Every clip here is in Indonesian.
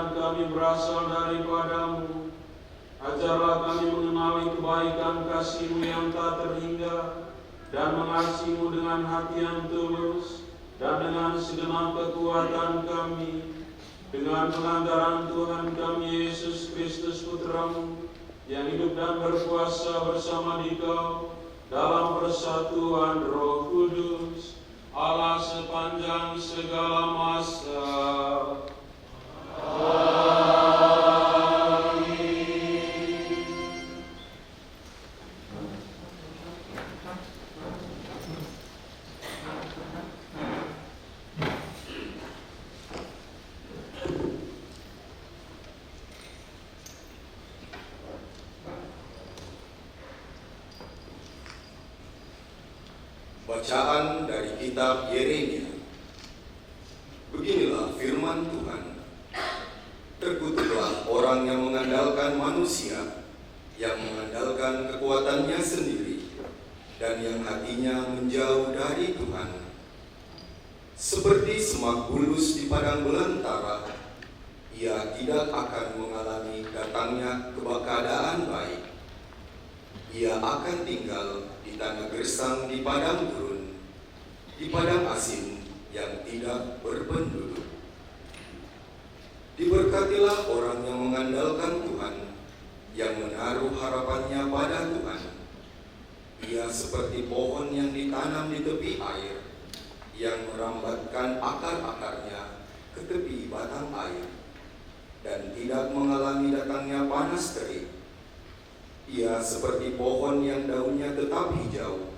dan kami berasal daripadamu. Ajarlah kami mengenali kebaikan kasih-Mu yang tak terhingga, dan mengasihi-Mu dengan hati yang tulus, dan dengan segenap kekuatan kami, dengan pengantaran Tuhan kami Yesus Kristus Putra-Mu, yang hidup dan berkuasa bersama Dikau dalam persatuan Roh Kudus, Allah sepanjang segala masa. Bacaan dari kitab Yeremia. Beginilah firman Tuhan. Terkutuklah orang yang mengandalkan manusia, yang mengandalkan kekuatannya sendiri, dan yang hatinya menjauh dari Tuhan. Seperti semak bulus di padang belantara, ia tidak akan mengalami datangnya keadaan baik. Ia akan tinggal di tanah gersang di padang gurun, di padang asin yang tidak berpenduduk. Diberkatilah orang yang mengandalkan Tuhan, yang menaruh harapannya pada Tuhan. Ia seperti pohon yang ditanam di tepi air, yang merambatkan akar-akarnya ke tepi batang air, dan tidak mengalami datangnya panas terik. Ia seperti pohon yang daunnya tetap hijau,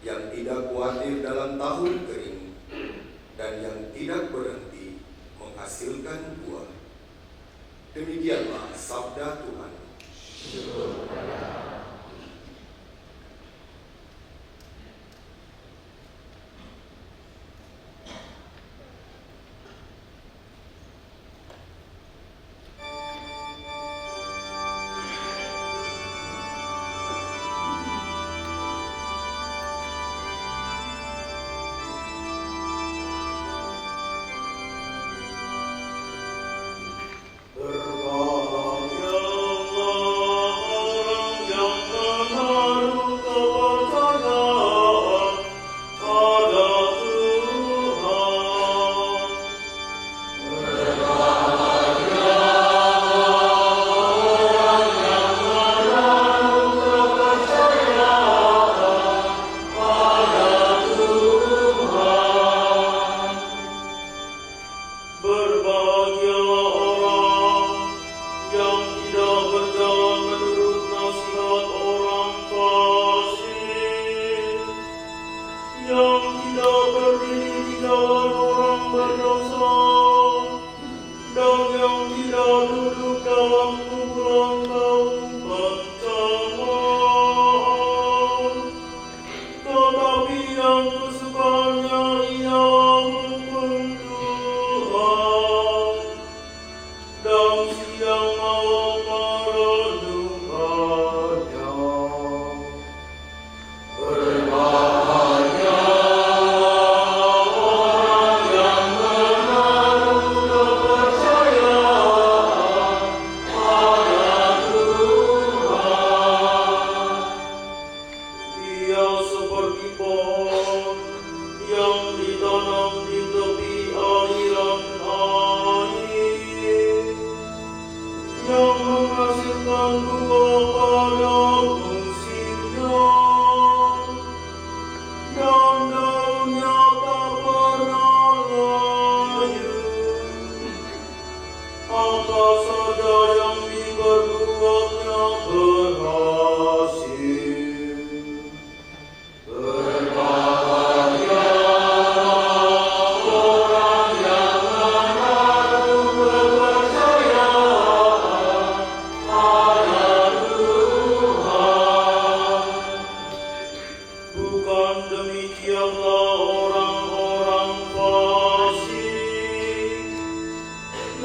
yang tidak khawatir dalam tahun kering, dan yang tidak berhenti menghasilkan buah. Demikianlah sabda Tuhan.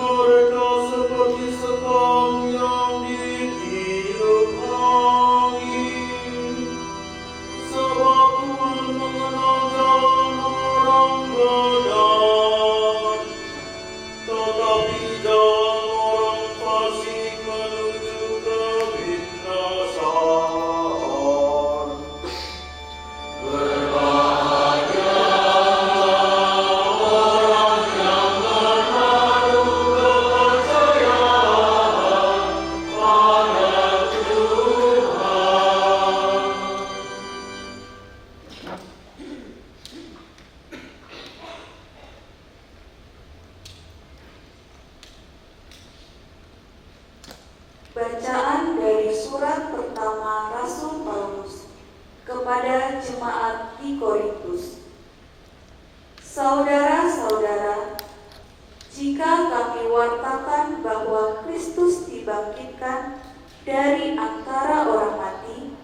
Mereka seperti sekali kepada jemaat di Korintus. Saudara-saudara, jika kami wartakan bahwa Kristus dibangkitkan dari antara orang mati,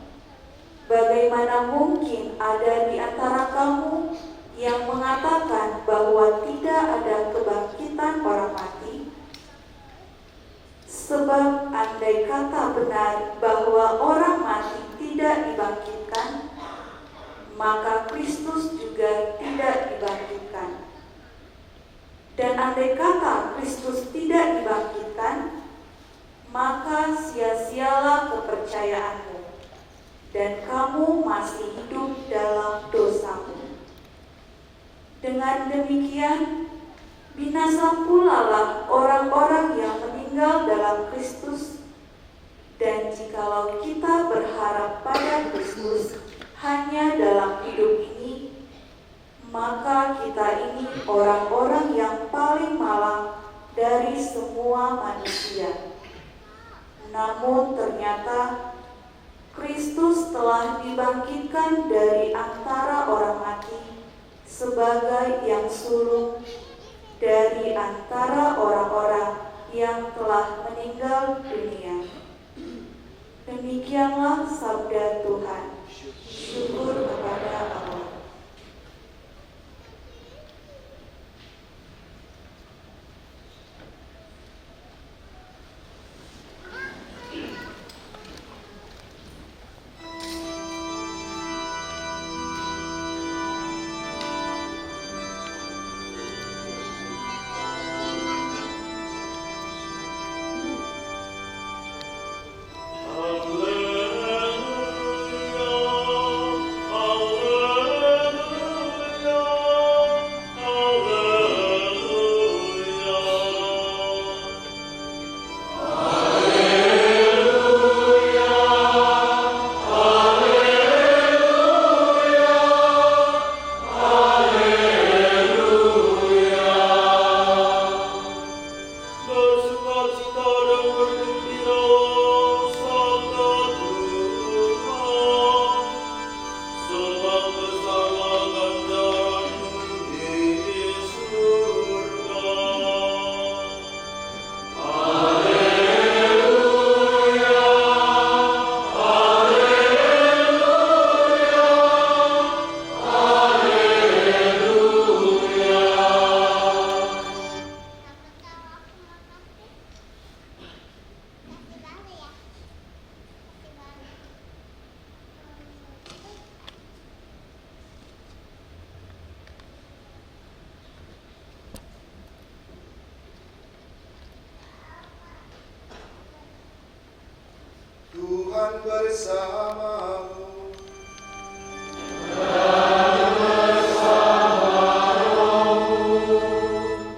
bagaimana mungkin ada di antara kamu yang mengatakan bahwa tidak ada kebangkitan orang mati? Sebab andai kata benar bahwa orang mati tidak dibangkitkan, maka Kristus juga tidak dibangkitkan. Dan andai kata Kristus tidak dibangkitkan, maka sia-sialah kepercayaanmu, dan kamu masih hidup dalam dosamu. Dengan demikian, binasa pula lah orang-orang yang meninggal dalam Kristus. Dan jikalau kita berharap pada Kristus hanya dalam hidup ini, maka kita ini orang-orang yang paling malang dari semua manusia. Namun ternyata Kristus telah dibangkitkan dari antara orang mati sebagai yang sulung dari antara orang-orang yang telah meninggal dunia. Demikianlah sabda Tuhan. Syukur kepada Allah. Tuhan bersamamu.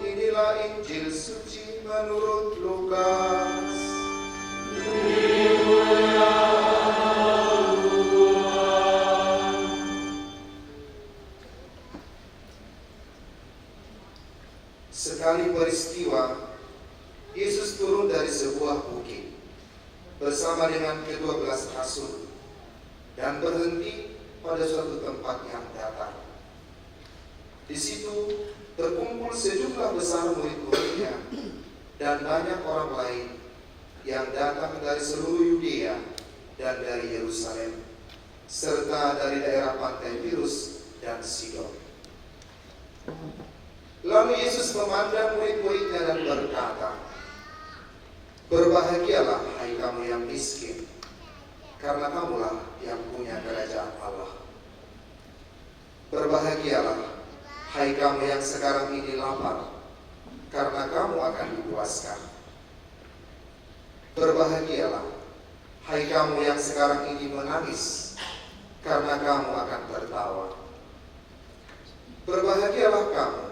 Inilah Injil suci menurut Lukas. Sekali peristiwa, Yesus turun dari sebuah bukit bersama dengan ke-12 rasul dan berhenti pada suatu tempat yang datar. Di situ terkumpul sejumlah besar murid-muridnya dan banyak orang lain yang datang dari seluruh Yudea dan dari Yerusalem serta dari daerah pantai Tirus dan Sidon. Lalu Yesus memandang murid-muridnya dan berkata, "Berbahagialah hai kamu yang miskin, karena kamulah yang punya kerajaan Allah. Berbahagialah hai kamu yang sekarang ini lapar, karena kamu akan dipuaskan. Berbahagialah hai kamu yang sekarang ini menangis, karena kamu akan tertawa. Berbahagialah kamu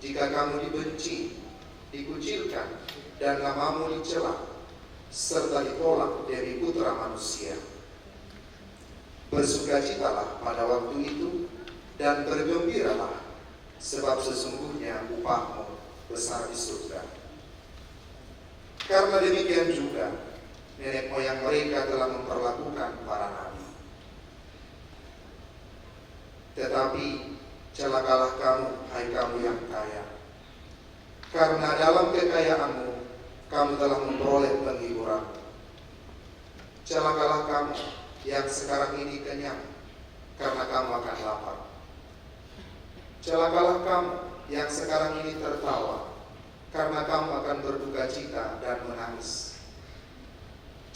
jika kamu dibenci, dikucilkan, dan namamu dicela, serta ditolak dari putra manusia. Bersukacitalah pada waktu itu, dan bergembiralah, sebab sesungguhnya upahmu besar di surga. Karena demikian juga nenek moyang mereka telah memperlakukan para nabi. Tetapi celakalah kamu, hai kamu yang kaya, karena dalam kekayaanmu kamu telah memperoleh penghiburan. Celakalah kamu yang sekarang ini kenyang, karena kamu akan lapar. Celakalah kamu yang sekarang ini tertawa, karena kamu akan berduka cita dan menangis.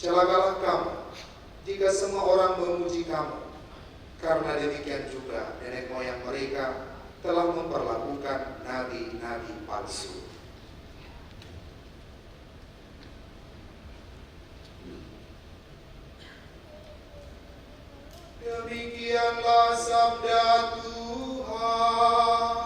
Celakalah kamu jika semua orang memuji kamu, karena demikian juga nenek moyang mereka telah memperlakukan nabi-nabi palsu. Demikianlah sabda Tuhan.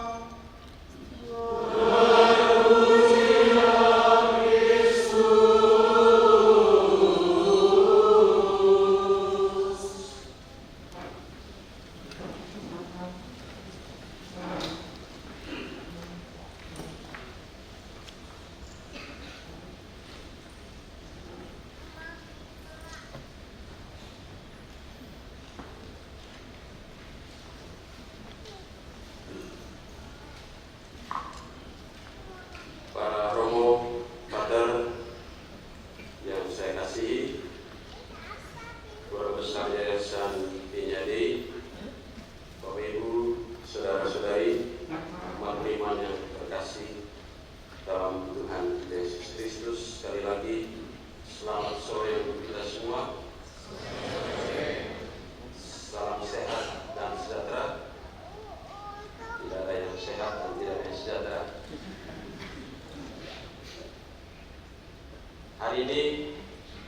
Para romo, pater yang saya kasihi, Guru Besar Yayasan Pinyadi, Bapak Ibu, saudara-saudari, umat beriman yang terkasih dalam Tuhan Yesus Kristus, sekali lagi selamat sore untuk kita semua. Salam sehat dan sejahtera. Tidak ada yang sehat dan tidak ada yang sejahtera. Hari ini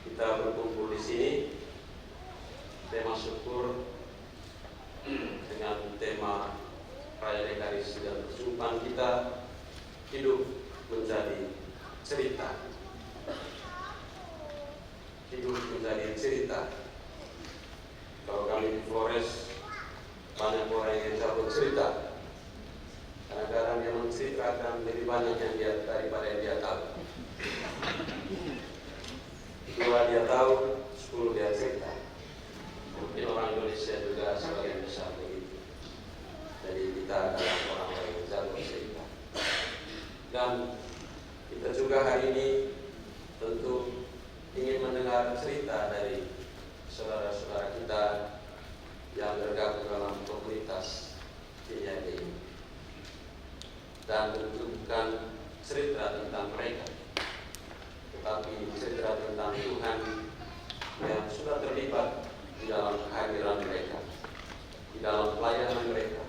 kita berkumpul di sini, tema syukur dengan tema perayaan Ekaristi dan persumpaan kita hidup menjadi cerita. Hidup menjadi cerita. Kalau kami di Flores, banyak orang yang cabut cerita. Kadang-kadang dia menceritakan lebih banyak yang dia daripada yang dia tahu. 2 dia tahu, 10 dia cerita. Mungkin orang Indonesia juga sebagian besar begitu. Jadi kita adalah orang-orang yang jago cerita. Dan kita juga hari ini tentu ingin mendengar cerita dari saudara-saudara kita yang tergabung dalam komunitas Pinyadi. Dan tentu bukan cerita tentang mereka, tetapi cerita tentang Tuhan yang sudah terlibat di dalam kehadiran mereka, di dalam pelayanan mereka,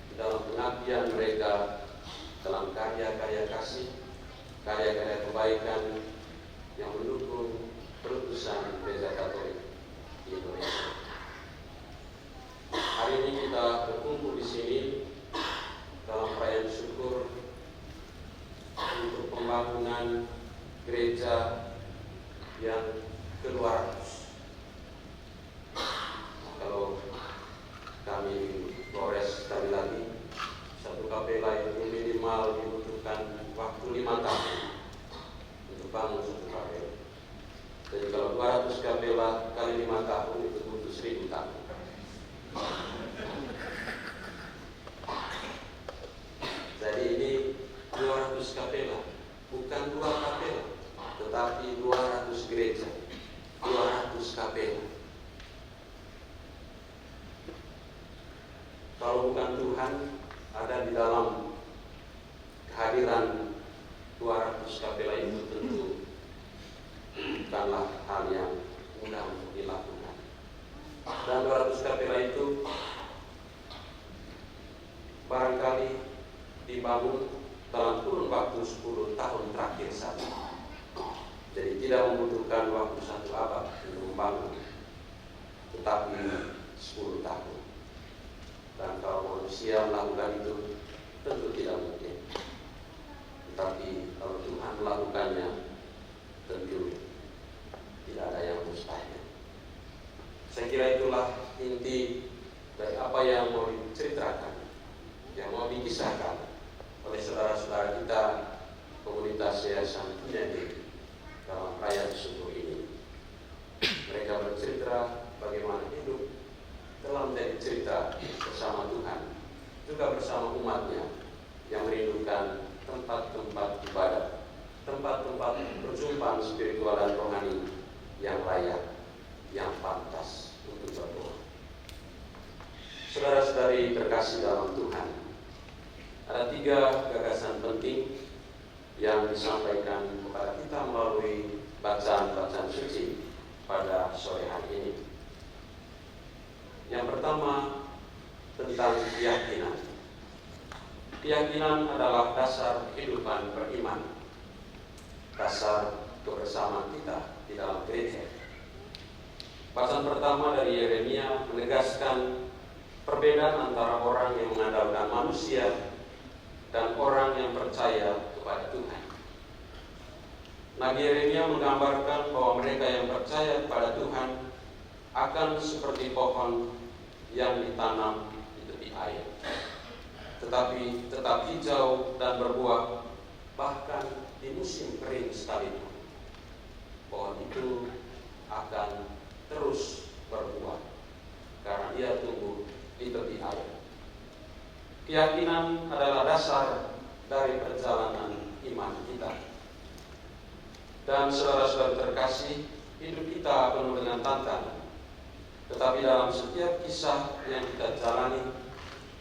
di dalam pengabdian mereka, dalam karya-karya kasih, karya-karya kebaikan yang mendukung perutusan Gereja Katolik di Indonesia. Hari ini kita berkumpul di sini dalam perayaan syukur untuk pembangunan gereja yang ke-200. Kalau kami di Flores sekali lagi, satu kapela itu minimal dibutuhkan waktu 5 tahun untuk bangun satu kapela. Jadi kalau 200 kapela kali 5 tahun itu butuh 1000 tahun. Jadi ini 200 kapela, bukan 2 kapela, tetapi 200 gereja, 200 kapela. Kalau bukan Tuhan ada di dalam kehadiran 200 kapela itu, tentu bukanlah hal yang mudah untuk dilakukan. Dan 200 kapela itu barangkali dibangun dalam kurun waktu 10 tahun terakhir saja. Jadi tidak membutuhkan waktu 1 abad untuk membangun, tetapi 10 tahun. Dan kalau manusia melakukan itu tentu tidak mungkin. Tetapi kalau Tuhan melakukannya, tentu tidak ada yang mustahil. Saya kira itulah inti dari apa yang mau diceritakan, yang mau dikisahkan oleh saudara-saudara kita komunitas Yayasan Pinyadi dalam perayaan syukur ini. Mereka bercerita bagaimana hidup telah menjadi cerita bersama perjumpaan spiritual dan rohani yang layak, yang pantas untuk berdoa. Saudara-saudari terkasih dalam Tuhan, ada 3 gagasan penting yang disampaikan kepada kita melalui bacaan-bacaan suci pada sore hari ini. Yang pertama, tentang keyakinan. Keyakinan adalah dasar kehidupan beriman, dasar kebersamaan kita di dalam gereja. Bacaan pertama dari Yeremia menegaskan perbedaan antara orang yang mengandalkan manusia dan orang yang percaya kepada Tuhan. Nabi Yeremia menggambarkan bahwa mereka yang percaya kepada Tuhan akan seperti pohon yang ditanam di tepi air, tetapi tetap hijau dan berbuah bahkan di musim kering sekalipun. Pohon itu akan terus berbuah karena dia tumbuh di tepi air. Keyakinan adalah dasar dari perjalanan iman kita. Dan saudara-saudara terkasih, hidup kita penuh dengan tantangan. Tetapi dalam setiap kisah yang kita jalani,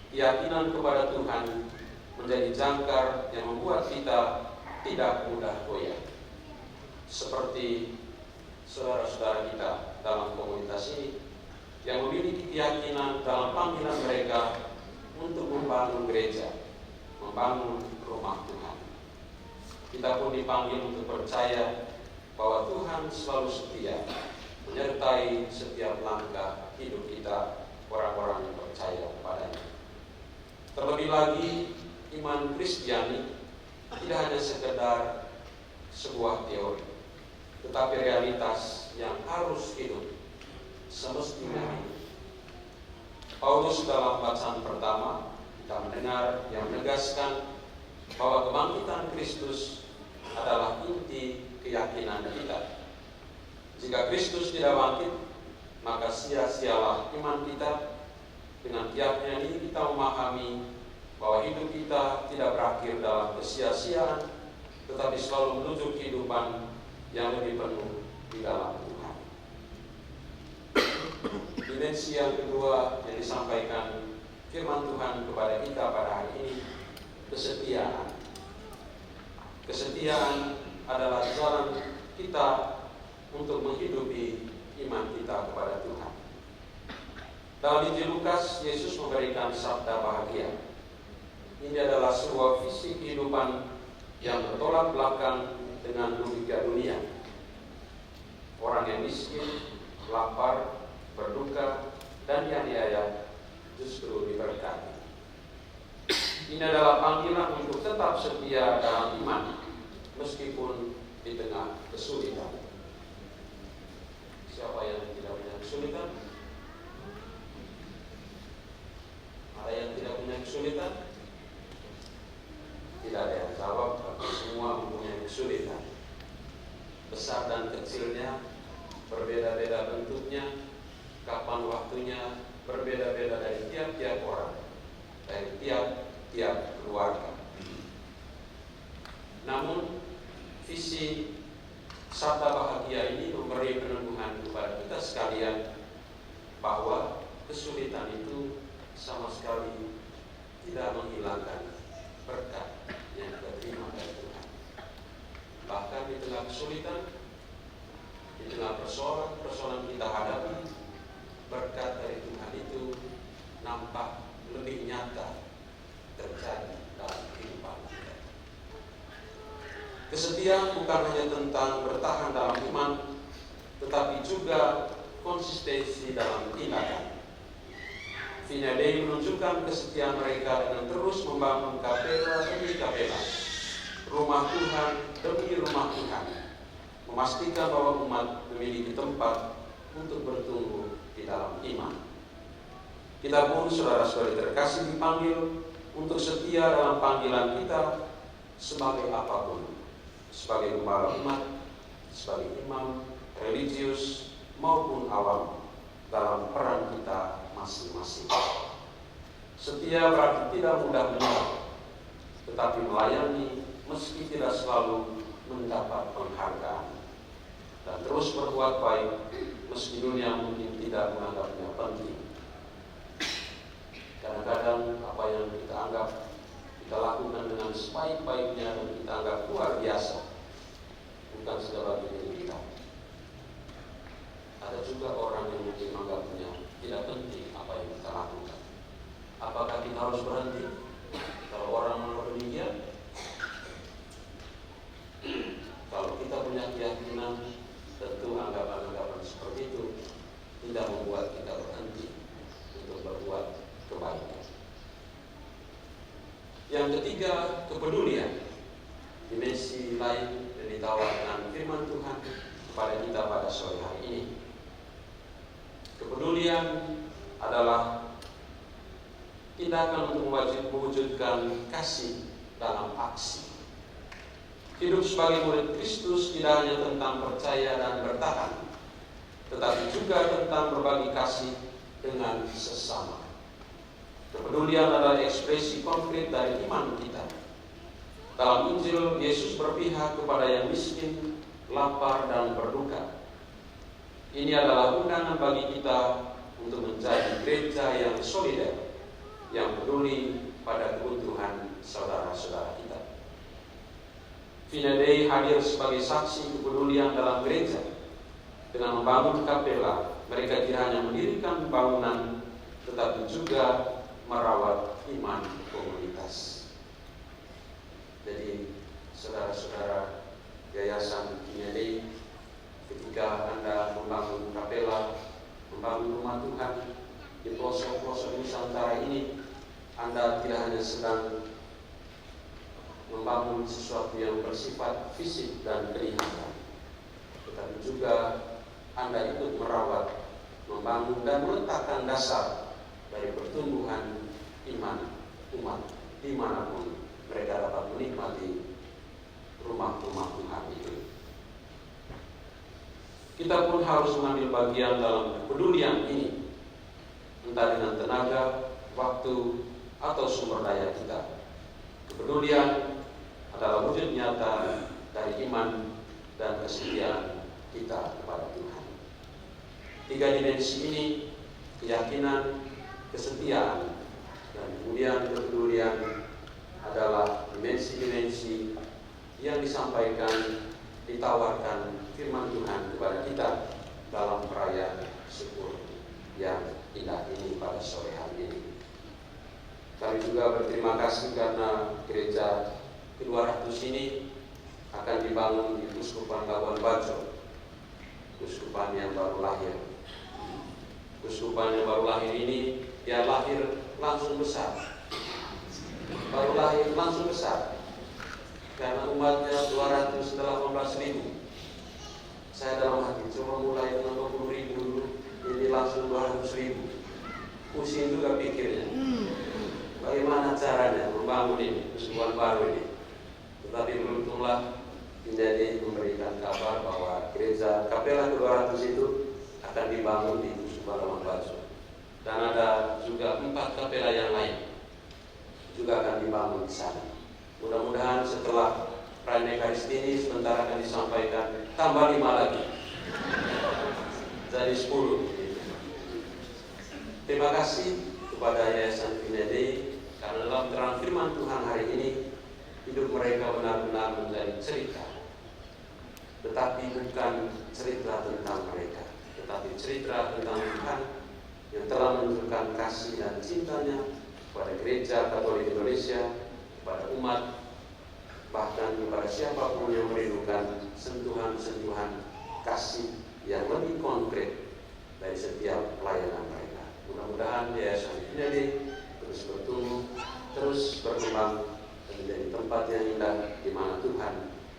keyakinan kepada Tuhan menjadi jangkar yang membuat kita tidak mudah goyah. Seperti saudara-saudara kita dalam komunitas ini yang memiliki keyakinan dalam panggilan mereka untuk membangun gereja, membangun rumah Tuhan. Kita pun dipanggil untuk percaya bahwa Tuhan selalu setia menyertai setiap langkah hidup kita, orang-orang yang percaya kepadanya. Terlebih lagi, iman Kristiani tidak hanya sekedar sebuah teori, tetapi realitas yang harus hidup semestinya. Paulus dalam bacaan pertama kita mendengar yang menegaskan bahwa kebangkitan Kristus adalah inti keyakinan kita. Jika Kristus tidak bangkit, maka sia-sialah iman kita. Dengan tiapnya ini kita memahami bahwa hidup kita tidak berakhir dalam kesia-siaan, tetapi selalu menuju kehidupan yang lebih penuh di dalam Tuhan. Dimensi yang kedua yang disampaikan firman Tuhan kepada kita pada hari ini, kesetiaan. Kesetiaan adalah jalan kita untuk menghidupi iman kita kepada Tuhan. Dalam Injil Lukas, Yesus memberikan sabda bahagia. Ini adalah sebuah visi kehidupan yang bertolak belakang dengan logika dunia. Orang yang miskin, lapar, berduka, dan dianiaya justru diberkati. Ini adalah panggilan untuk tetap setia dalam iman meskipun di tengah kesulitan. Siapa yang tidak punya kesulitan? Ada yang tidak punya kesulitan? Tidak ada yang jawab, tapi semua mempunyai kesulitan. Besar dan kecilnya, berbeda-beda bentuknya, kapan waktunya, berbeda-beda dari tiap-tiap orang, dari tiap-tiap keluarga. Namun, visi sabda bahagia ini memberi peneguhan kepada kita sekalian bahwa kesulitan itu sama sekali tidak menghilangkan berkat yang kita terima dari Tuhan. Bahkan di tengah kesulitan, di tengah persoalan kita hadapi, berkat dari Tuhan itu nampak lebih nyata terjadi dalam kehidupan kita. Kesetiaan bukan hanya tentang bertahan dalam iman, tetapi juga konsistensi dalam tindakan. Finadei menunjukkan kesetiaan mereka dengan terus membangun kapela demi kapela, rumah Tuhan demi rumah Tuhan, memastikan bahwa umat memiliki tempat untuk bertumbuh di dalam iman. Kita pun saudara-saudari terkasih dipanggil untuk setia dalam panggilan kita sebagai apapun, sebagai gembala umat, sebagai imam, religius maupun awam dalam peran kita masing-masing. Setia berarti tidak mudah menyerah, tetapi melayani meski tidak selalu mendapat penghargaan dan terus berbuat baik meski dunia mungkin tidak menganggapnya penting. Kadang-kadang apa yang kita anggap kita lakukan dengan sebaik-baiknya dan kita anggap luar biasa bukan segala diri kita. Ada juga orang yang mungkin menganggapnya tidak penting apa yang kita lakukan. Apakah kita harus berhenti kalau orang menolak demikian? Kalau kita punya keyakinan, tentu anggapan-anggapan seperti itu tidak membuat kita berhenti untuk berbuat kebaikan. Yang ketiga, kepedulian. Dimensi lain yang ditawarkan firman Tuhan kepada kita pada sore hari ini. Kepedulian adalah tindakan untuk mewujudkan kasih dalam aksi. Hidup sebagai murid Kristus tidak hanya tentang percaya dan bertahan, tetapi juga tentang berbagi kasih dengan sesama. Kepedulian adalah ekspresi konkret dari iman kita. Dalam Injil, Yesus berpihak kepada yang miskin, lapar, dan berduka. Ini adalah undangan bagi kita untuk menjadi gereja yang solider, yang peduli pada kebutuhan saudara-saudara kita. Finedei hadir sebagai saksi kepedulian dalam gereja. Dengan membangun kapela, mereka tidak hanya mendirikan bangunan, tetapi juga merawat iman komunitas. Jadi, saudara-saudara Yayasan Finedei, ketika Anda membangun kapela, membangun rumah Tuhan di pelosok-pelosok Nusantara ini, Anda tidak hanya sedang membangun sesuatu yang bersifat fisik dan kelihatan, tetapi juga Anda ikut merawat, membangun dan meletakkan dasar dari pertumbuhan iman umat dimanapun mereka dapat menikmati rumah-rumah Tuhan itu. Kita pun harus mengambil bagian dalam kepedulian ini, entah dengan tenaga, waktu, atau sumber daya kita. Kepedulian adalah wujud nyata dari iman dan kesetiaan kita kepada Tuhan. Tiga dimensi ini, keyakinan, kesetiaan, dan kemudian kepedulian adalah dimensi-dimensi yang disampaikan, ditawarkan firman Tuhan kepada kita dalam perayaan syukur yang indah ini pada sore hari ini. Kami juga berterima kasih karena gereja ke-200 ini akan dibangun di Uskupan Labuan Bajo, uskupan yang baru lahir. Uskupan yang baru lahir ini, dia lahir langsung besar. Baru lahir langsung besar. Karena umatnya 218.000. Saya dalam hati cuma mulai dengan 20.000 dulu, ini langsung 200.000. Pusing juga pikirnya. Bagaimana caranya membangun ini, uskupan baru ini. Tetapi beruntunglah Finedei memberikan kabar bahwa gereja kapela ke-200 itu akan dibangun di Uskupan Labuan Bajo. Dan ada juga 4 kapela yang lain juga akan dibangun di sana. Mudah-mudahan setelah perayaan Ekaristi ini sebentar akan disampaikan tambah 5 lagi, jadi 10. Terima kasih kepada Yayasan Finedei karena dalam terang firman Tuhan hari ini hidup mereka benar-benar menjadi cerita, tetapi bukan cerita tentang mereka, tetapi cerita tentang Tuhan yang telah menunjukkan kasih dan cintanya kepada Gereja Katolik Indonesia, kepada umat, bahkan kepada siapapun yang merindukan sentuhan-sentuhan kasih yang lebih konkret dari setiap pelayanan mereka. Mudah-mudahan Yayasan Finedei terus bertumbuh, terus berkembang, dan menjadi tempat yang indah di mana Tuhan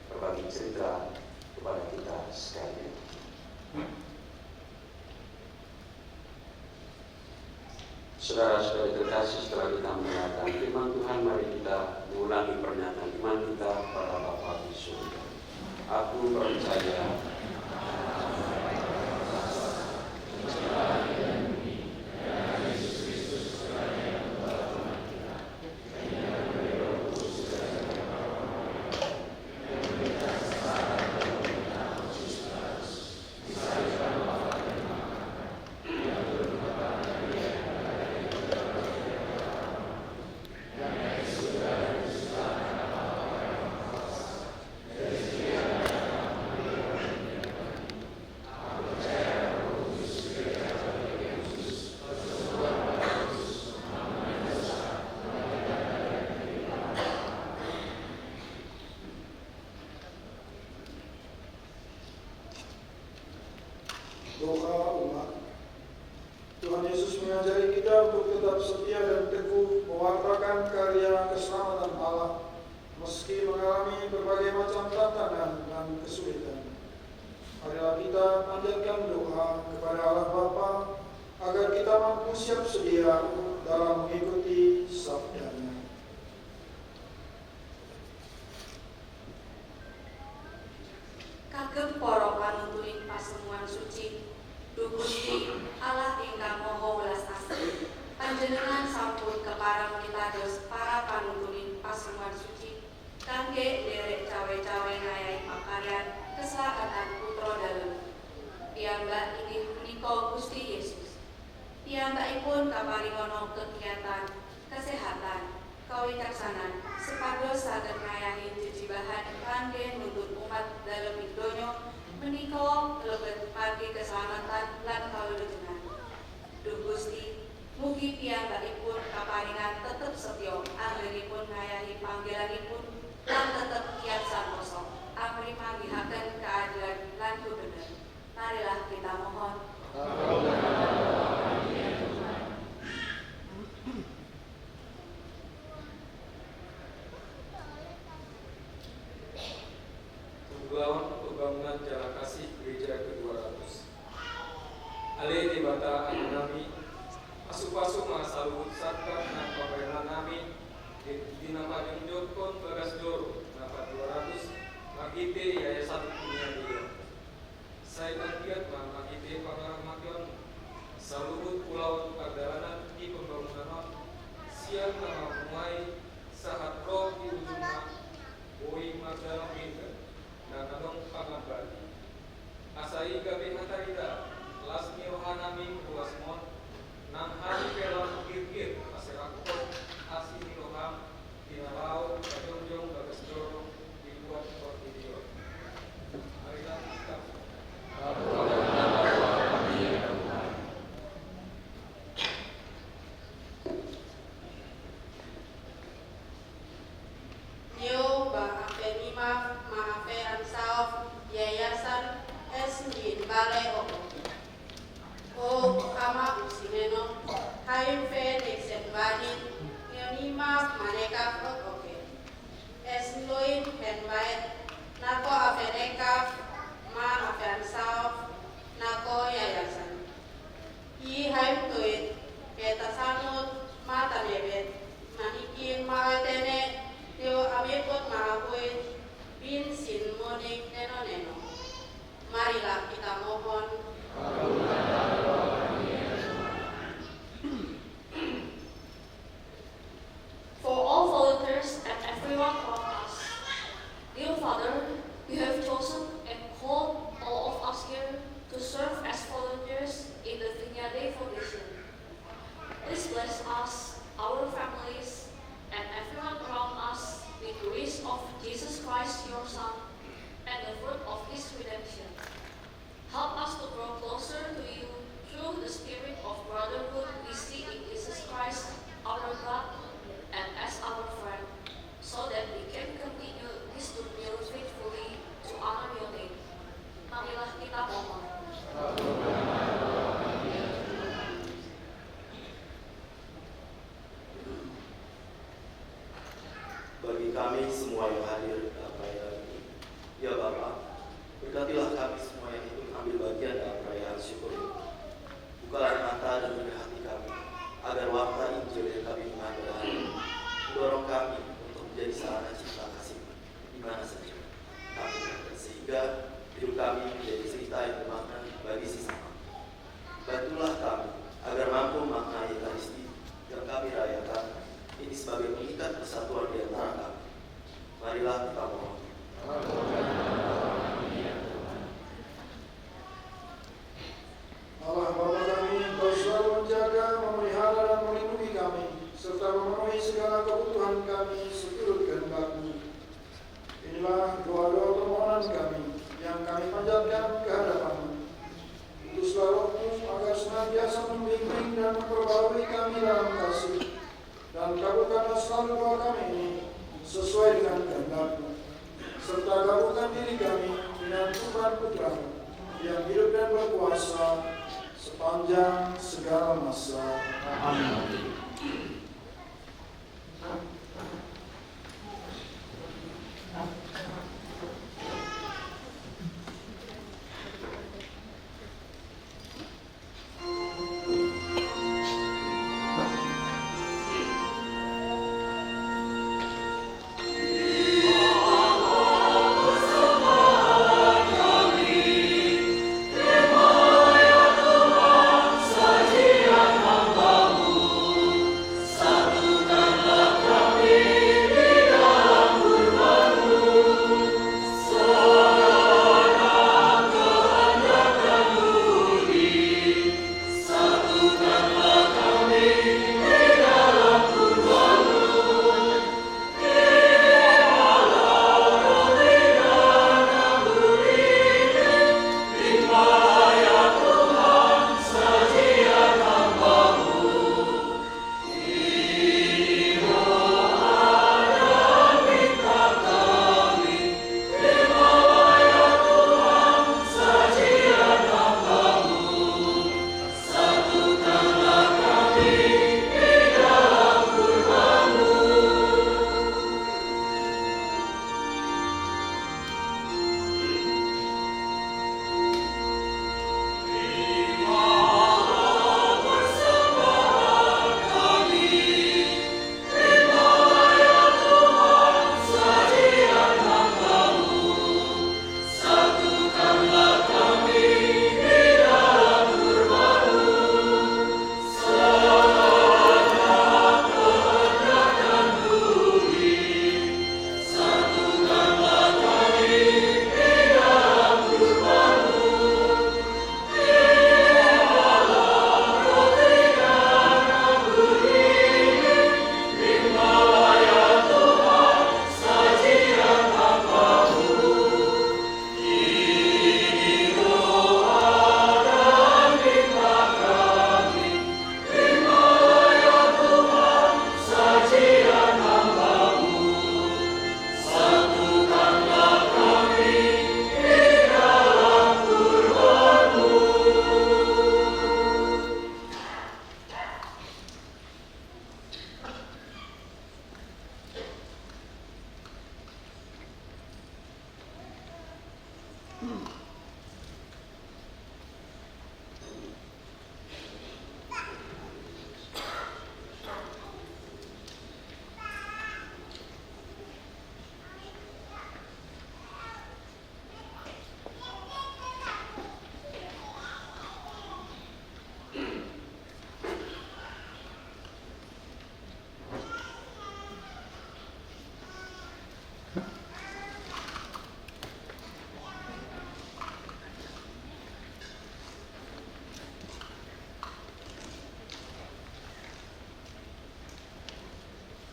berbagi cerita kepada kita sekalian. Saudara-saudara terkasih, setelah kita mendengarkan firman Tuhan, mari kita mengulangi pernyataan iman kita pada Bapa di surga. Aku percaya Doa umat. Tuhan Yesus mengajari kita untuk tetap setia dan teguh mewartakan karya keselamatan Allah meski mengalami berbagai macam tantangan dan kesulitan. Marilah kita panjatkan doa kepada Allah Bapa agar kita mampu siap sedia dalam mengikuti sabda-Nya. Kagem para panuntun pasemuan suci, Duh Gusti Allah ingkang Maha Welas Asih, panjenengan sampun kepareng pitados para panuntun pasemuan suci kangge nderek cawe-cawe ngayahi pakaryan keselamatan putra dalem. Piyambak inggih punika Gusti Yesus. Piyambakipun kaparingana kegiatan kesehatan kawicaksanan supados saged ngayahi jejibahan kangge nuntun umat dalem donya menika lebet margi keselamatan lan kawilujengan. Duh Gusti, mugi piyambakipun kaparingan tetep setya anggenipun ngayahi panggilanipun lan tetep kiat santosa amri manggihaken keadilan lan kebenaran. Marilah kita mohon. Lawan pembangunan Jalan Kasih Gereja ke-200. Ale di bata nami asu-pasu masalu sakka na pamailan nami di nama Jokon Bagas Joro napa 200 makite yayasan punya dia. Saya kagiat makite pangaramakyon saluhut pulau perjalanan di pembangunan siang nama mulai saat roh di ujungnya boi magdala minta dan adong pangabadi asai gabe hatarida lasmi rohanami ruasmon nang hari pelang kirkir aserakot asi miloham dinalao kajongjong bagas joro dibuat video marilah kita Yo ba apenima maafe ansao yayasan esngin bale o ama usineno hain fe dexenbani yonima maneka oke esloin henbait nako afeneka ma afe ansao nako yayasan I hain tuit petasanut mata nebet manikin maatene Teo amikot maapoy bin sin monik neno. Marilah kita mohon. For all volunteers and everyone around us, dear Father, you have chosen and called all of us here to serve as volunteers in the Vinyade Foundation. Please bless us, our families, and everyone around us with the grace of Jesus Christ, your Son, and the fruit of His redemption. Help us to grow closer to you through the spirit of brotherhood we see in Jesus Christ, our God, and as our friend, so that we can continue this journey faithfully to honor your name. Marilah kita mohon. Bagi kami semua yang hadir dalam perayaan ini, ya Bapa, berkatilah kami semua yang ikut ambil bagian dalam perayaan syukur ini. Bukalah mata dan buka hati kami, agar warta Injil yang kami mengambil hari ini mendorong kami untuk menjadi sarana cipta kasih di mana saja kami berada, sehingga hidup kami menjadi cerita yang bermakna bagi sesama. Bantulah kami agar mampu memaknai Ekaristi yang kami rayakan ini sebagai pengikat persatuan di antara kami. Marilah kita mohon. Allah Bapa kami, Engkau selalu menjaga, memelihara dan melindungi kami, serta memenuhi segala kebutuhan kami seturut kehendak-Mu. Inilah doa-doa permohonan kami yang kami panjatkan ke hadapan-Mu. Utuslah Roh-Mu agar senantiasa membimbing dan memperbarui kami dalam kasih, dan kabulkanlah selalu doa kami ini sesuai dengan kehendak-Mu, serta kabulkan diri kami dengan Tuhan Putra-Mu, yang hidup dan berkuasa sepanjang segala masa. Amin.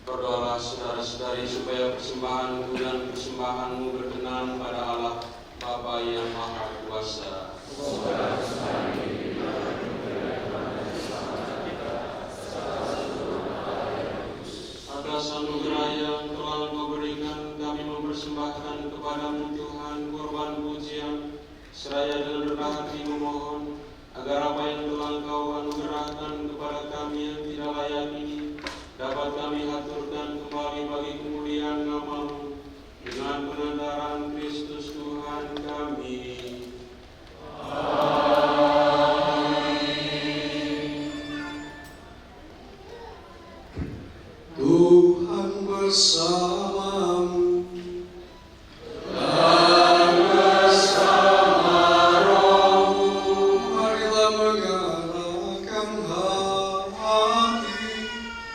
Berdoalah saudara-saudari supaya persembahanku dan persembahanmu berkenan pada Allah Bapa yang Maha Kuasa. Atas anugerah yang telah Engkau berikan, kami mempersembahkan kepadamu Tuhan korban pujian, seraya dengan rendah hati memohon agar apa yang telah Engkau anugerahkan kepada kami yang tidak layak ini dapat kami haturkan kembali bagi kemuliaan nama-Mu dengan pengantaran Kristus Tuhan kami. Amin. Tuhan bersamamu.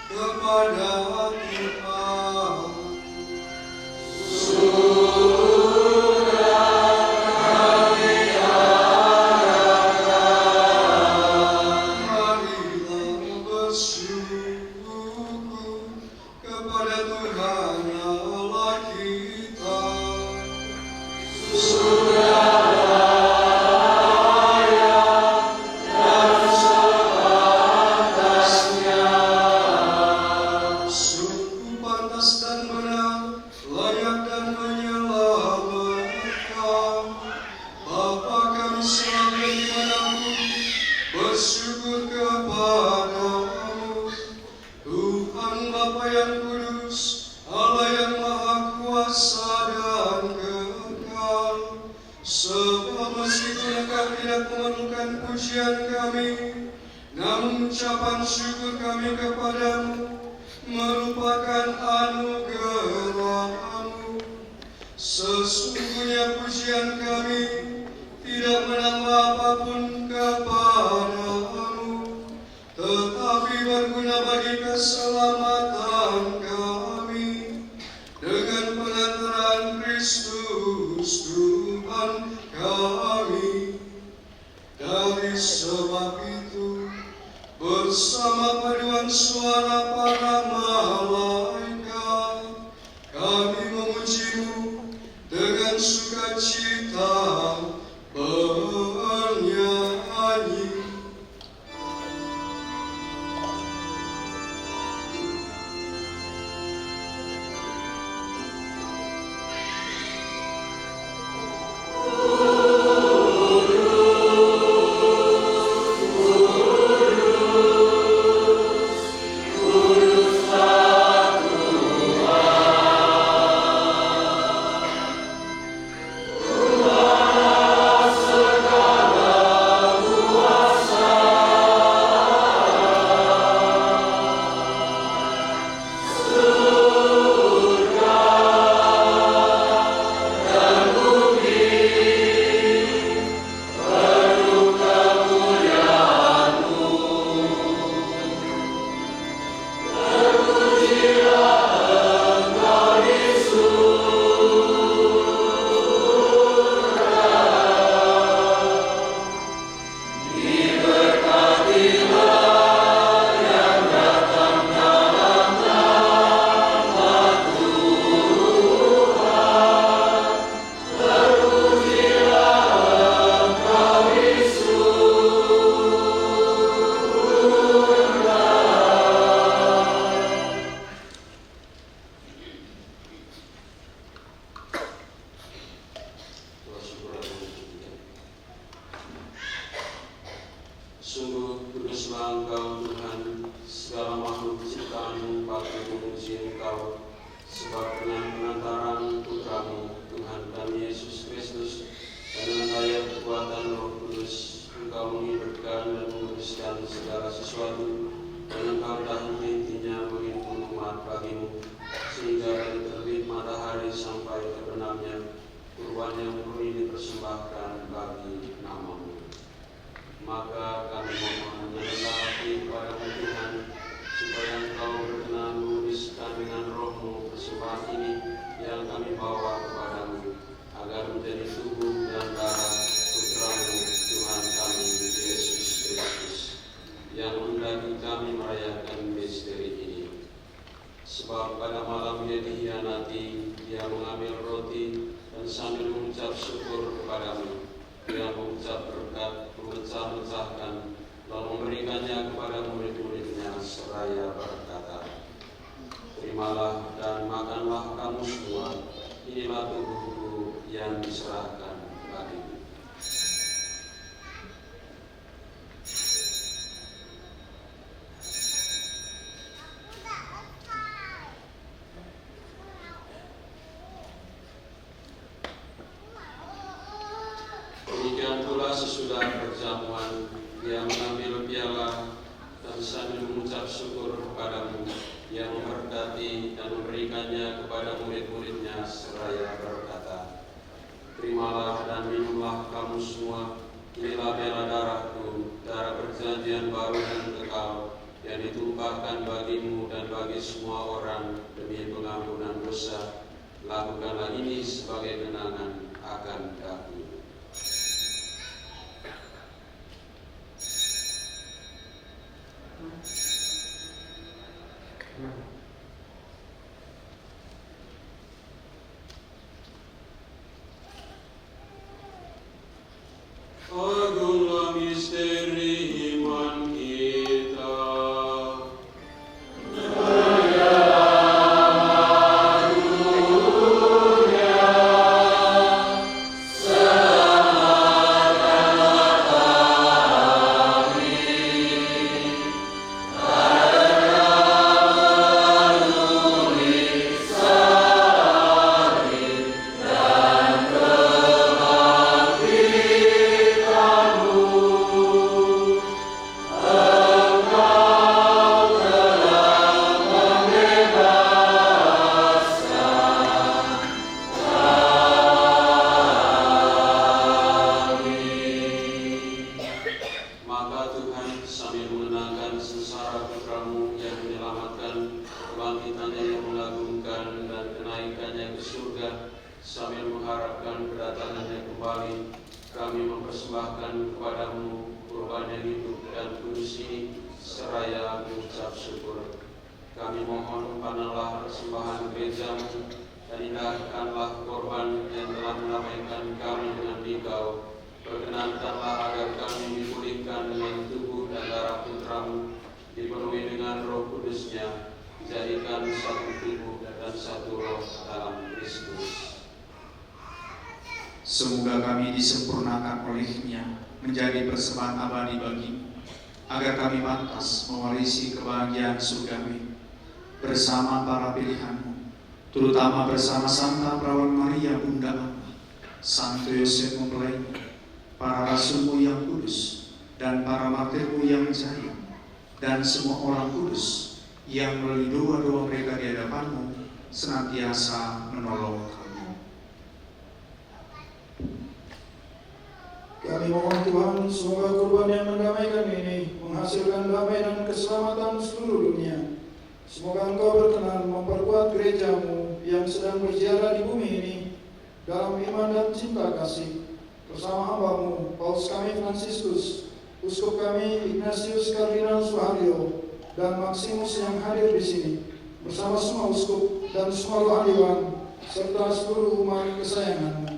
Kepada hati selalu dimanapun bersyukur kepadamu, Tuhan Bapa yang kudus, Allah yang maha kuasa dan kekal. Sebab meskipun Engkau tidak memerlukan pujian kami, namun ucapan syukur kami kepadamu merupakan anugerah-Mu. Sesungguhnya pujian kami tidak menambah apapun kepadamu, tetapi berguna bagi keselamatan kami dengan pengantaran Kristus Tuhan kami. Dari sebab itu, bersama paduan suara para malaikat, kami memuji-Mu dengan sukacita bernyanyi. Sungguh kuduslah Engkau Tuhan, segala makhluk ciptaan-Mu patut memuji Engkau, sebab dengan pengantaran Putra-Mu, Tuhan kami Yesus Kristus, dan dengan daya kekuatan Roh Kudus, Engkau menghidupkan dan menguduskan segala sesuatu, dan Engkau tak henti-hentinya menghimpun umat bagi-Mu, sehingga dari terbit matahari sampai terbenamnya, kurban yang murni dipersembahkan bagi nama-Mu. Maka kami mohon menyerahkan hati kepada Tuhan, supaya Engkau berkenan menguduskan dengan Roh-Mu persembahan ini yang kami bawa kepadamu, agar menjadi tubuh dan darah Putra-Mu Tuhan kami Yesus Kristus, yang menghendaki kami merayakan misteri ini. Sebab pada malam Dia dikhianati, Dia mengambil roti dan sambil mengucap syukur kepadamu, Dia mengucap berkat, memecah-mecahkan, lalu memberikannya kepada murid-muridnya seraya berkata, "Terimalah dan makanlah kamu semua, inilah tubuhku yang diserahkan bagimu." Demikian pula sesudah perjamuan, Dia mengambil piala dan sambil mengucap syukur kepadamu, Dia memberkati dan memberikannya kepada murid-muridnya seraya berkata, "Terimalah dan minumlah kamu semua, inilah bela darahku, darah perjanjian baru dan kekal, yang ditumpahkan bagimu dan bagi semua orang demi pengampunan dosa. Lakukanlah ini sebagai kenangan akan aku." Agunglah misteri iman kita. Dalam anugerah persembahkan kepadamu kurban yang hidup dan kudus ini seraya mengucap syukur. Kami mohon panahlah persembahan gerejamu dan indahkanlah korban yang telah menamaikan kami dengan dikau. Perkenankanlah agar kami dipulihkan dengan tubuh dan darah putramu, dipenuhi dengan roh kudusnya, dijadikan satu tubuh dan satu roh dalam Kristus. Semoga kami disempurnakan oleh-Nya menjadi persembahan abadi bagimu, agar kami pantas mewarisi kebahagiaan surgawi bersama para pilihan-Mu, terutama bersama Santa Perawan Maria Bunda Allah, Santo Yosef mempelaimu, para rasul-Mu yang kudus, dan para martir-Mu yang jaya, dan semua orang kudus yang melalui doa-doa mereka di hadapan-Mu senantiasa menolong kami. Kami mohon Tuhan, semoga kurban yang mendamaikan ini menghasilkan damai dan keselamatan seluruh dunia. Semoga Engkau berkenan memperkuat gereja-Mu yang sedang berziarah di bumi ini dalam iman dan cinta kasih. Bersama hamba-Mu, Paus kami Fransiskus, Uskup kami Ignatius Kardinal Suharyo, dan Maximus yang hadir di sini, bersama semua uskup dan semua rohaniwan, serta seluruh umat kesayangan-Mu.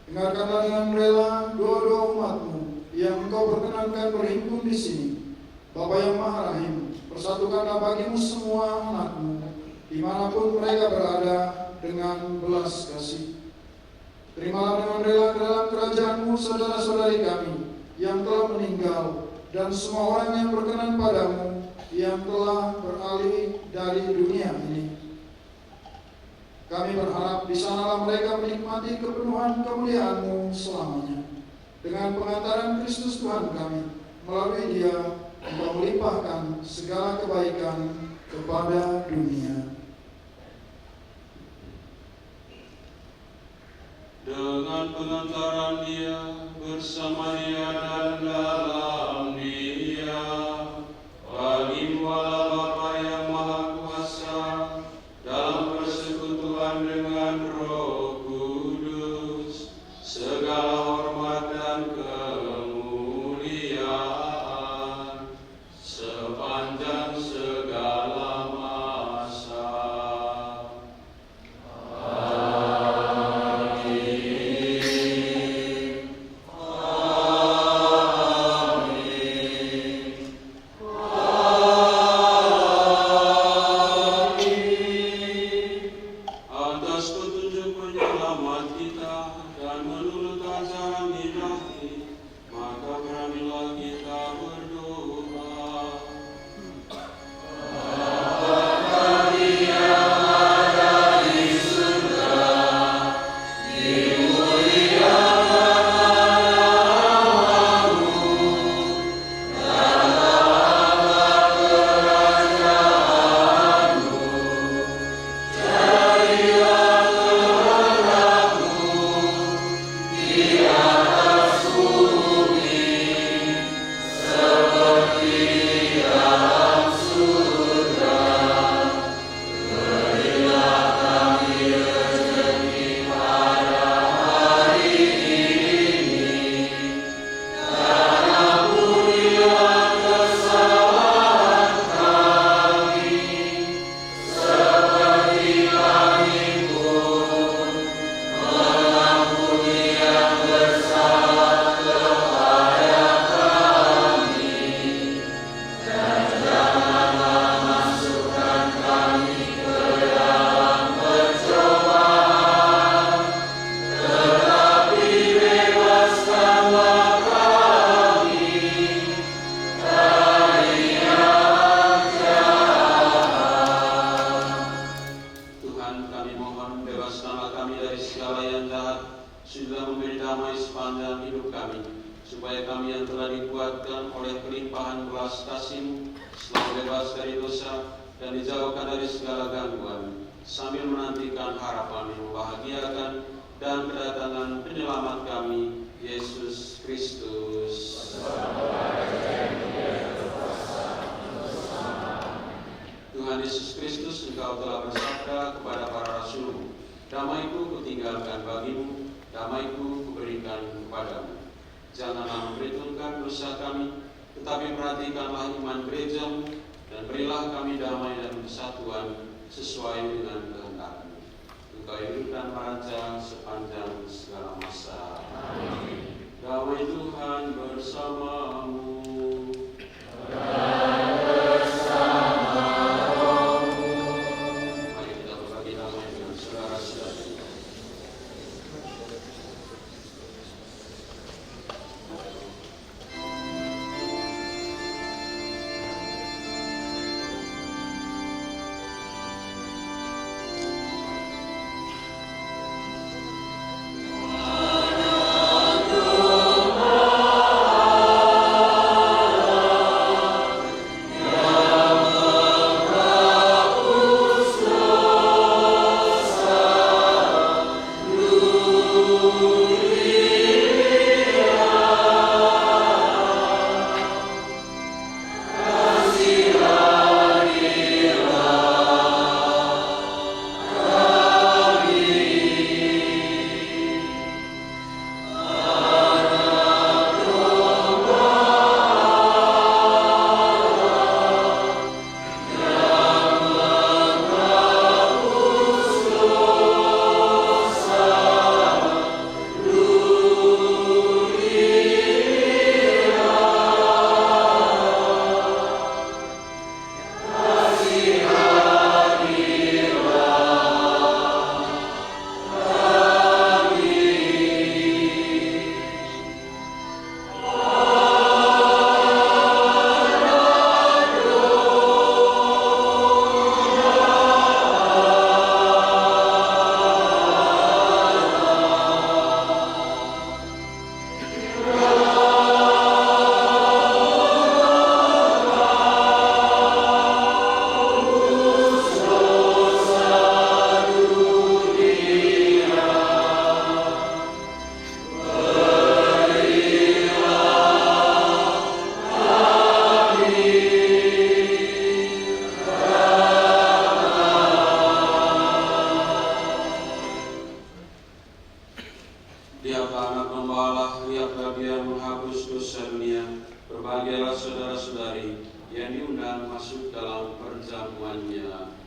Dengarkanlah dengan rela doa-doa umat-Mu yang Engkau perkenankan berhimpun di sini. Bapa yang Maha Rahim, persatukanlah bagimu semua anak-Mu, dimanapun mereka berada, dengan belas kasih. Terimalah dengan rela ke dalam kerajaan-Mu saudara-saudari kami yang telah meninggal, dan semua orang yang berkenan padamu, yang telah beralih dari dunia ini. Kami berharap di sanalah mereka menikmati kepenuhan kemuliaan-Mu selamanya. Dengan pengantaran Kristus Tuhan kami, melalui Dia, Engkau melimpahkan segala kebaikan kepada dunia. Dengan pengantaran Dia, bersama Dia dan dalam Dia, bagi Allah Bapa yang Maha Kuasa, dalam persekutuan dengan Roh Kudus, segala hormat dan kemuliaan sepanjang segala masa. Janganlah memperhitungkan dosa kami, tetapi perhatikanlah iman gerejamu, dan berilah kami damai dan kesatuan sesuai dengan kehendak-Mu. Engkau hidup dan meraja sepanjang segala masa. Amin. Damai Tuhan bersamamu. Mari kita berbagi damai dengan saudara-saudara. Lihatlah anak domba Allah, lihatlah Dia menghapus dosa dunia. Berbahagialah saudara-saudari yang diundang masuk dalam perjamuannya.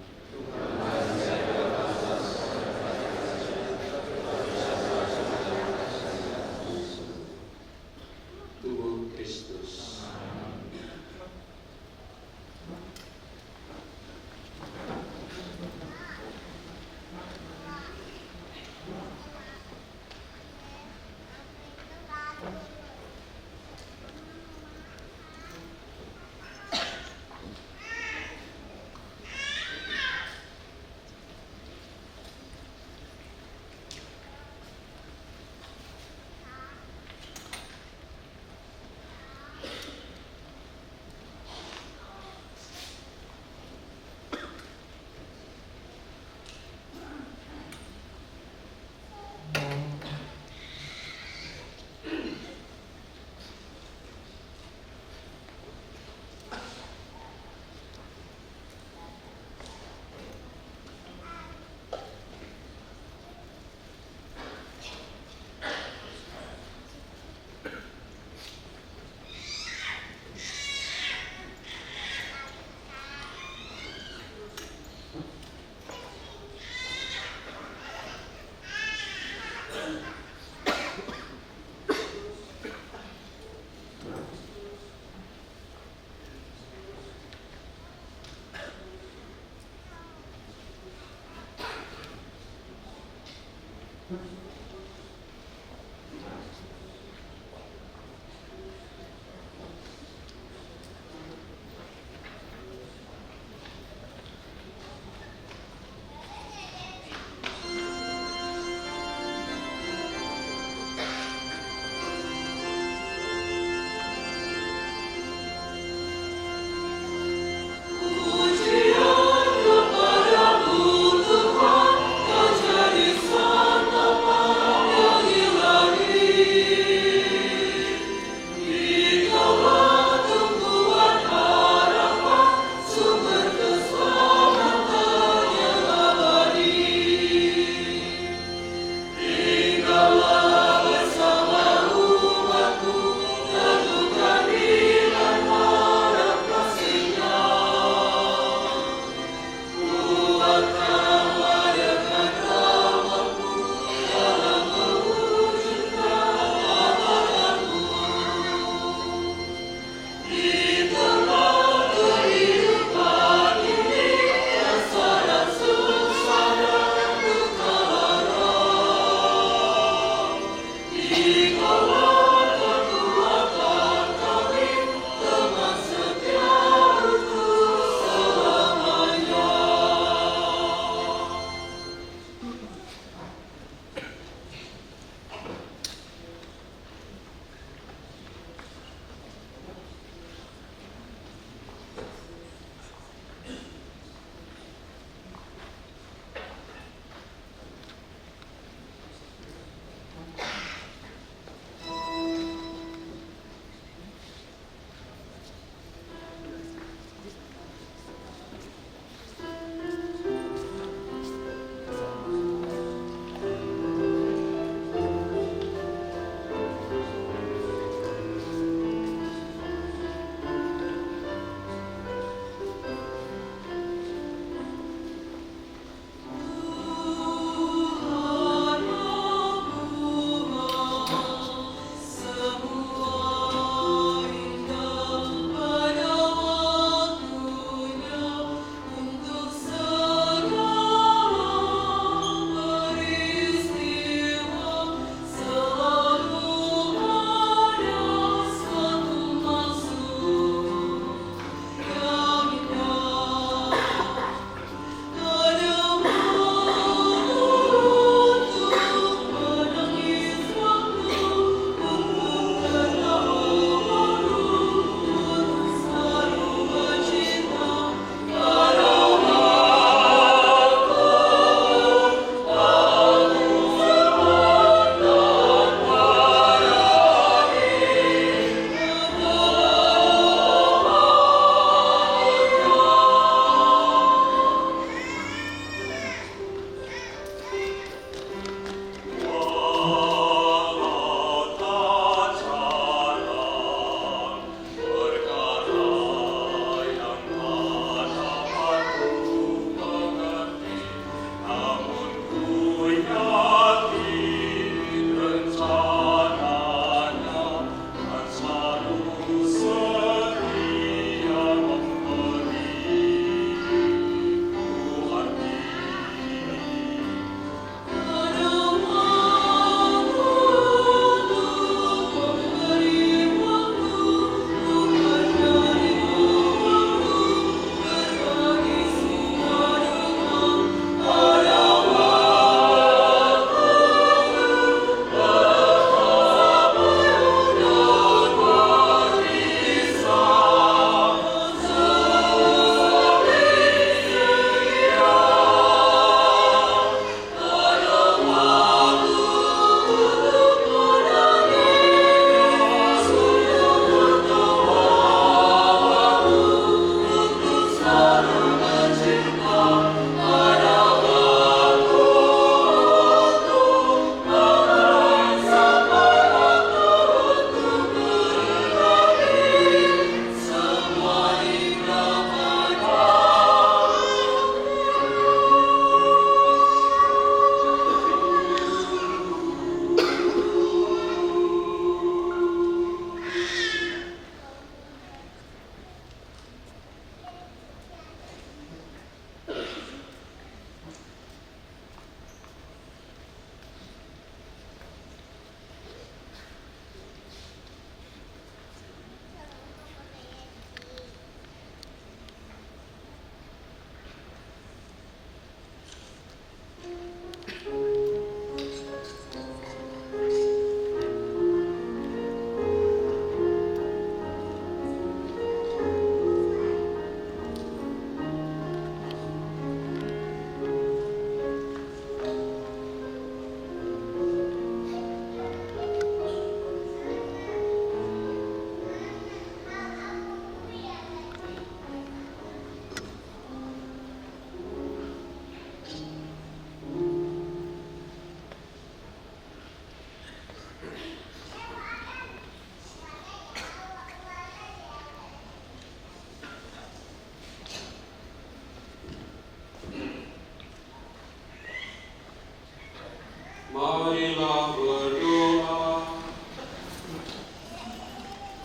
Tubuh Kristus.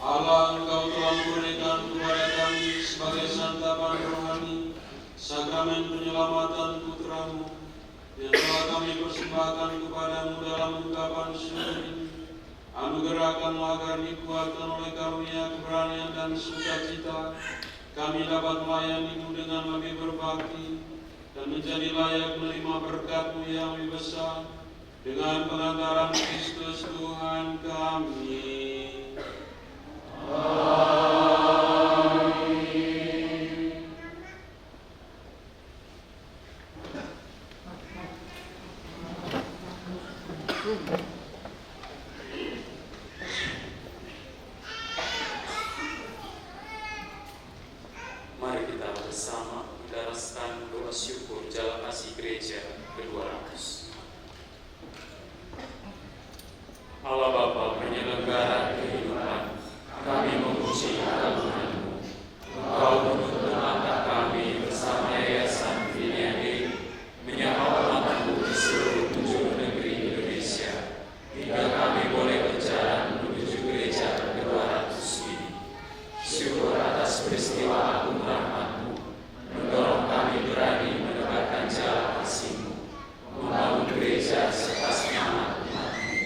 Allah, Engkau telah memberikan kepada kami sebagai santapan rohani sakramen penyelamatan putramu yang telah kami persembahkan kepadamu dalam ungkapan syukur ini. Anugerahkanlah agar dikuatkan oleh karunia keberanian dan sukacita kami dapat melayanimu dengan lebih berbakti dan menjadi layak menerima berkat-Mu yang lebih besar dengan pengantaran Kristus Tuhan kami. Mari kita bersama mendaraskan doa syukur jala kasih gereja ke-200. Allah Bapa penyelenggara kehidupan, kami memuji agungan-Mu. Engkau menuntun langkah kami bersama Yayasan Viniade menyapa umat-Mu di seluruh penjuru negeri Indonesia hingga kami boleh berjalan menuju gereja ke-200 ini. Syukur atas peristiwa agung rahmat-Mu mendorong kami berani menegakkan jalan kasih-Mu, membangun gereja serta semangat umat-Mu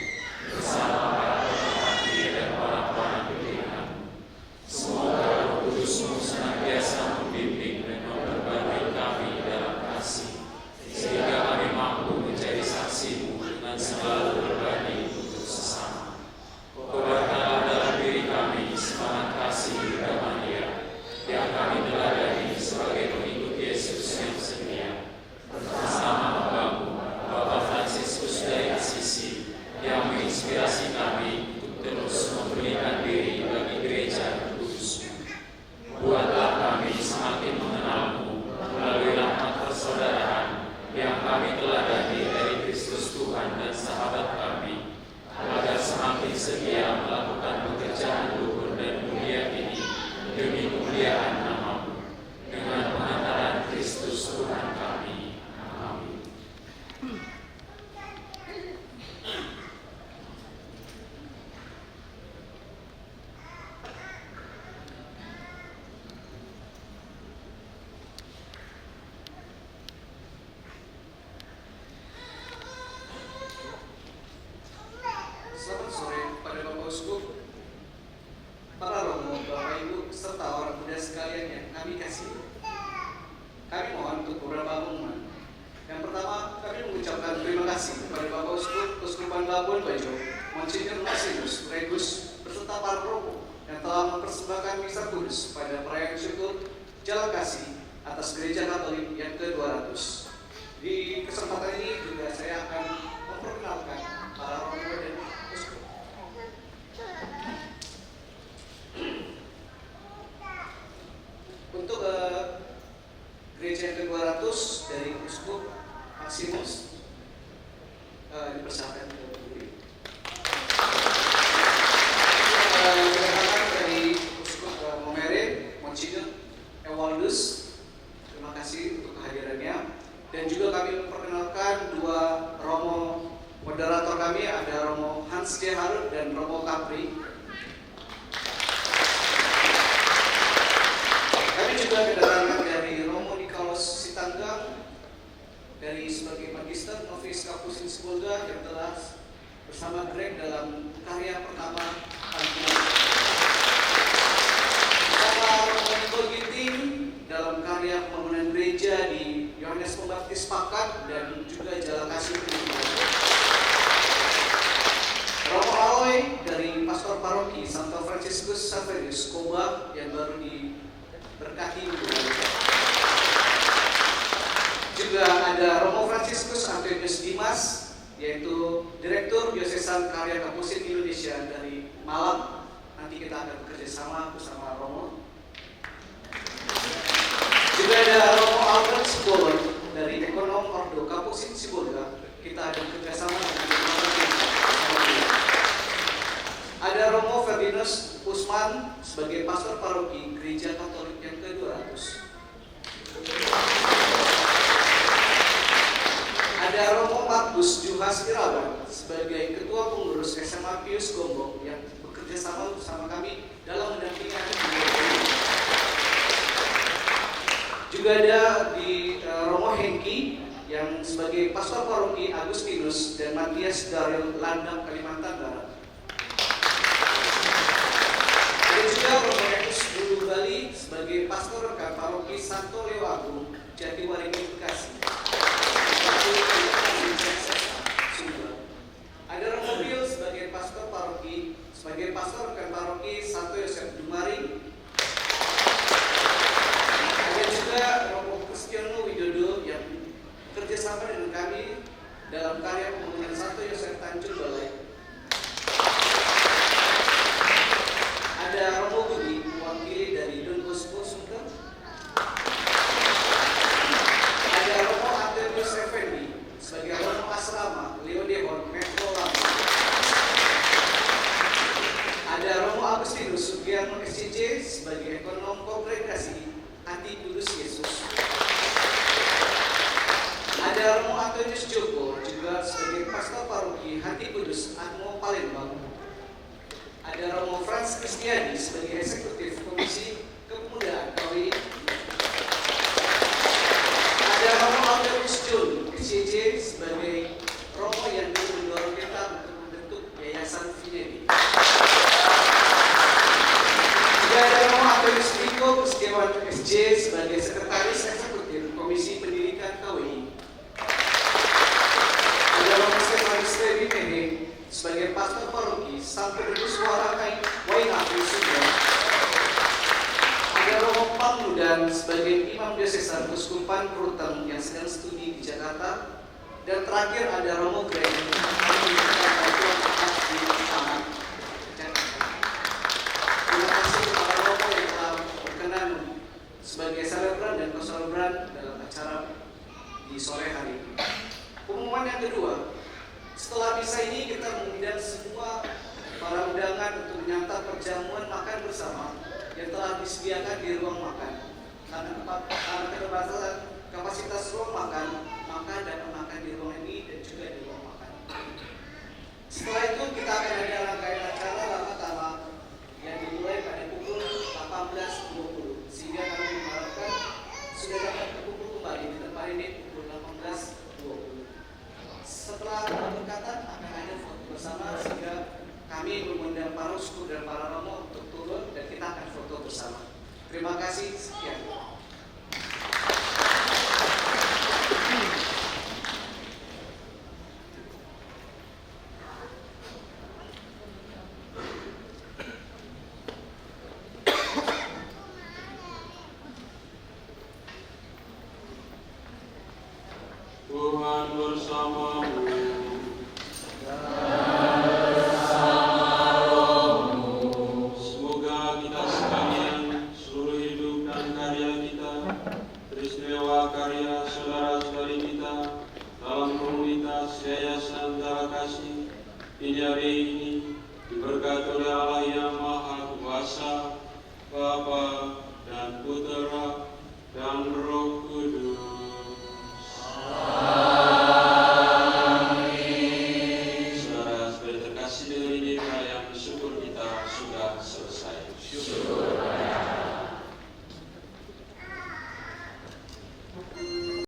bersama para pemerhati dan orang-orang pilihan-Mu. Semoga Roh Kudus-Mu senantiasa membimbing dan memperbarui kami dalam kasih, sehingga kami mampu menjadi saksi-Mu dengan selalu berbagi untuk sesama. Kobarkanlah dalam diri kami semangat kasih Budha yang kami teladani sebagai pengikut Yesus yang setia, bersama membangun Bapak Fransiskus dari Asisi yang menginspirasi kami untuk terus memberikan diri bagi gereja kudus-Mu. Buatlah kami semakin mengenal-Mu melalui rahmat persaudaraan yang kami teladani dari Kristus Tuhan dan sahabat kami, agar semakin setia melakukan pekerjaan luhur dan mulia ini demi kemuliaan nama-Mu, dengan pengantaran Kristus Tuhan kami. Amin. Selamat sore pada Bapak Uskup, para romo, Bapak Ibu, serta orang muda sekalian yang kami kasih. Kami mohon untuk beberapa pengumuman. Yang pertama, kami mengucapkan terima kasih kepada Bapak Uskup Uskupan Labuan Bajo, Monsinyur Marsinus Regus, beserta para romo yang telah mempersembahkan misa kudus pada perayaan syukur Jala Kasih atas Gereja Katolik yang ke-200. Di kesempatan ini juga saya akan memperkenalkan para romo dan uskup. Untuk gereja ke-200 dari Uskup Maximus dipersilakan ke berdiri. Kedatangan dari Uskup Momere, Monsinyur Ewaldus, terima kasih untuk kehadirannya. Dan juga kami memperkenalkan dua romo moderator kami, ada Romo Hans J. Harut dan Romo Capri. Kami juga kedatangan dari Romo Nikolaus Sitanggang dari sebagai Magister Novis Kapusin Sibolga yang telah bersama Greg dalam karya pertama Alkitab. Bersama Romo Niko Ginting dalam karya pembangunan gereja di Yohanes Pembaptis Pakat dan juga Jala Kasih Kedua. Romo Aloy dari Pastor Paroki Santo Franciscus Xaverius Koba yang baru diberkati. Juga ada Romo Franciscus Antonius Dimas, yaitu Direktur Diocesan Karya Kapusin Indonesia dari Malang. Nanti kita akan bekerja sama bersama Romo. Juga ada Romo Albert Sibolon dari Ekonom Ordo Kapusin Sibolga. Kita ada kerjasama dengan ada Romo Ferdinand Usman sebagai Pastor Paroki Gereja Katolik yang ke-200. Ada Romo Markus Juhas Irawan sebagai Ketua Pengurus SMA Pius Gombong yang bekerja sama bersama kami dalam juga ada di Romo Hengki yang sebagai pastor paroki Agustinus dan Matias dari Landang, Kalimantan Barat. Ada juga Romo Rekus Bulu Bali sebagai pastor rekan paroki Santo Leo Agung, Jatiwaringin, Bekasi. Ada Romo Bill sebagai pastor paroki, sebagai pastor rekan paroki Santo Yosef Dumaring. Ada juga Romo Kristiano Widodo yang kerjasama dengan kami dalam karya pembangunan Santo Yosef Tanjung Balai. Ada Romo Budi mewakili dari Don Bosco Sumber. Ada Romo Antonius Effendi sebagai Romo Asrama Leo Dehon Metro Lampung. Ada Romo Agustinus Sugiarno SCJ sebagai ekonom kongregasi Hati Kudus Yesus. Ada Romo Antonius Joko juga sebagai pastor paroki Hati Kudus Atmo Palembang. Ada Romo Frans Kristiani sebagai eksekutif Komisi Kepemudaan KWI. Ada Romo Antonius Jun SCJ sebagai Romo yang mendorong kita untuk membentuk Yayasan Finedi. Juga ada Romo Antonius Riko Setiawan SJ sebagai sekretaris eksekutif Komisi Pendidikan KWI. Ada Romo Stefanus Levi Mehe sebagai pastor paroki Santo Kudus Warakai Waingapu Sunda. Ada Romo Pamudan sebagai imam diosesan Uskupan Rutem yang sedang studi di Jakarta. Dan terakhir ada Romo Greg di Taman. Terima kasih kepada Romo yang telah berkenan sebagai selebran dan koselebran dalam acara di sore hari ini. Pengumuman yang kedua, setelah misa ini kita mengundang semua para undangan untuk menyantap perjamuan makan bersama yang telah disediakan di ruang makan. Karena keterbatasan kapasitas ruang makan, maka dapat makan di ruang ini dan juga di ruang makan. Setelah itu kita akan ada rangkaian acara lama-lama yang dimulai pada pukul 18.20 sehingga kami mengharapkan sudah dapat berkumpul kembali di tempat ini pukul 18.20. Setelah pemberkatan akan ada foto bersama sehingga kami mengundang para uskup dan para romo untuk turun dan kita akan foto bersama. Terima kasih, sekian. Tuhan bersamamu. Semoga kita sekalian, seluruh hidup dan karya kita, peristiwa karya saudara-saudari kita dalam komunitas Yayasan Jala Kasih Pinjari ini diberkati oleh Allah yang Maha Kuasa, Bapa dan Putera dan Roh